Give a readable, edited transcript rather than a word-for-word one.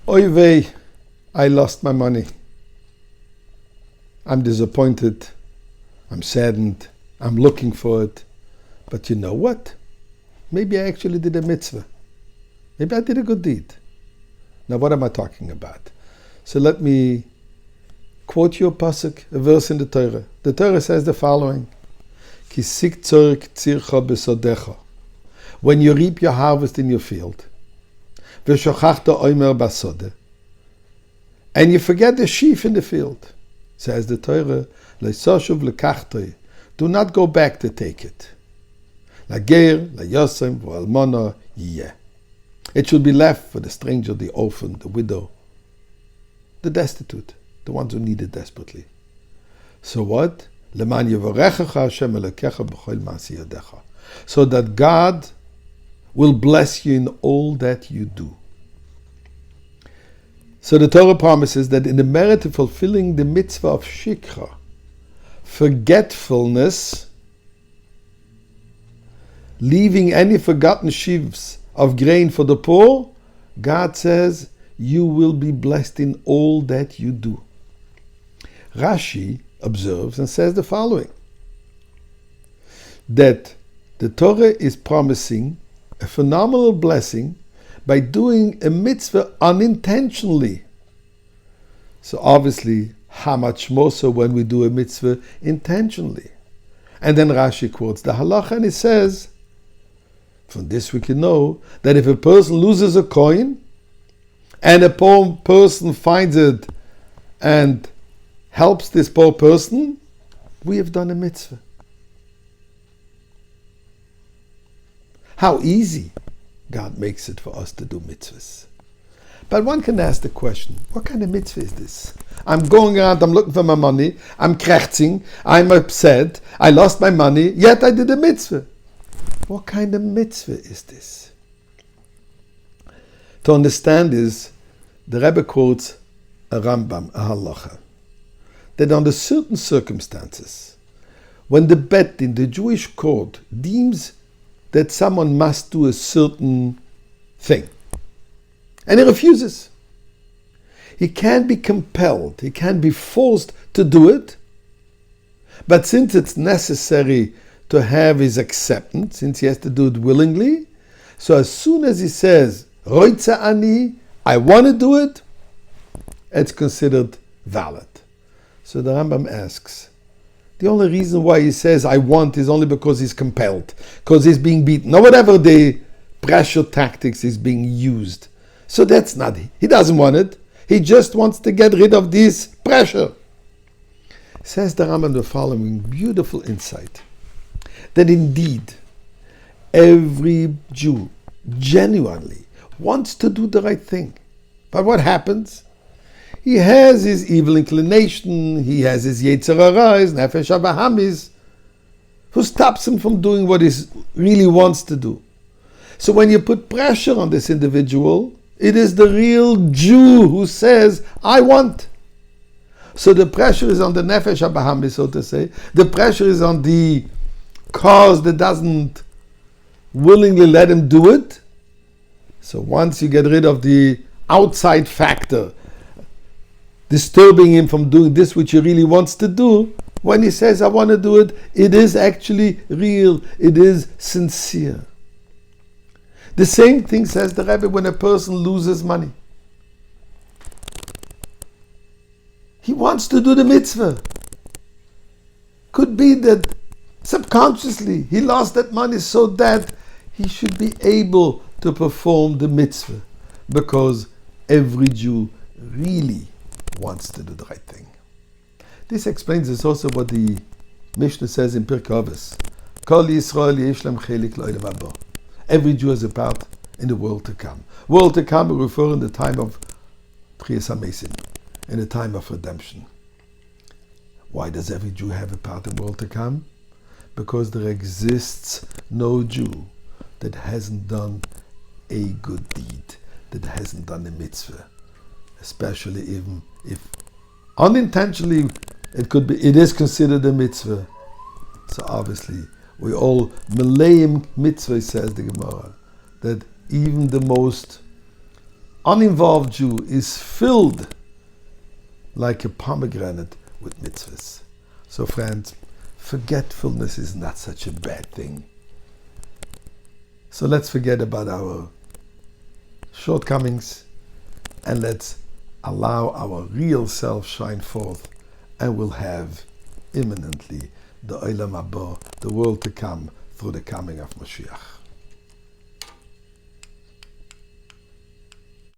Oy vey, I lost my money. I'm disappointed. I'm saddened. I'm looking for it. But you know what? Maybe I actually did a mitzvah. Maybe I did a good deed. Now what am I talking about? So let me quote you a pasuk, a verse in the Torah. The Torah says the following: Ki sik tzorek tzircha besodecha. When you reap your harvest in your field, v'shochachta oimer basode, and you forget the sheaf in the field, says the Torah, le'soshuv lekachtoi, do not go back to take it. Lager, la'yosem, v'almona yiyeh. It should be left for the stranger, the orphan, the widow, the destitute, the ones who need it desperately. So what? Leman yevorechecha Hashem elokecha b'chol ma'aseh yadecha. So that God will bless you in all that you do. So the Torah promises that in the merit of fulfilling the mitzvah of shikha, forgetfulness, leaving any forgotten sheaves of grain for the poor, God says, you will be blessed in all that you do. Rashi observes and says the following, that the Torah is promising a phenomenal blessing by doing a mitzvah unintentionally. So obviously, how much more so when we do a mitzvah intentionally? And then Rashi quotes the halacha and it says, from this we can know that if a person loses a coin and a poor person finds it and helps this poor person, we have done a mitzvah. How easy God makes it for us to do mitzvahs. But one can ask the question, what kind of mitzvah is this? I'm going around, I'm looking for my money, I'm krechzing, I'm upset, I lost my money, yet I did a mitzvah. What kind of mitzvah is this? To understand this, the Rebbe quotes a Rambam, a halacha, that under certain circumstances, when the Bet in the Jewish court deems that someone must do a certain thing, and he refuses, he can't be compelled, he can't be forced to do it, but since it's necessary to have his acceptance, since he has to do it willingly, so as soon as he says, Roitza ani, I want to do it, it's considered valid. So the Rambam asks, the only reason why he says I want is only because he's compelled, because he's being beaten, or whatever the pressure tactics is being used. So that's not, he doesn't want it, he just wants to get rid of this pressure. Says the Rambam the following beautiful insight, that indeed every Jew genuinely wants to do the right thing. But what happens? He has his evil inclination, he has his Yetzer Hara, his Nefesh HaBahamis, who stops him from doing what he really wants to do. So when you put pressure on this individual, it is the real Jew who says, I want. So the pressure is on the Nefesh HaBahamis, so to say. The pressure is on the cause that doesn't willingly let him do it. So once you get rid of the outside factor, disturbing him from doing this which he really wants to do, when he says, I want to do it, it is actually real, it is sincere. The same thing says the Rebbe when a person loses money. He wants to do the mitzvah. Could be that subconsciously he lost that money so that he should be able to perform the mitzvah, because every Jew really wants to do the right thing. This explains this also what the Mishnah says in Pirkei Avos. Kol Yisrael yesh lam chelik lo'olam haba. Every Jew has a part in the world to come. World to come, we refer in the time of Tchias HaMesim, in the time of redemption. Why does every Jew have a part in the world to come? Because there exists no Jew that hasn't done a good deed, that hasn't done a mitzvah, especially even if unintentionally it is considered a mitzvah. So obviously we all Maleim mitzvah, says the Gemara, that even the most uninvolved Jew is filled like a pomegranate with mitzvahs. So friends, forgetfulness is not such a bad thing. So let's forget about our shortcomings and let's allow our real self shine forth, and we'll have imminently the Olam Haba, the world to come, through the coming of Mashiach.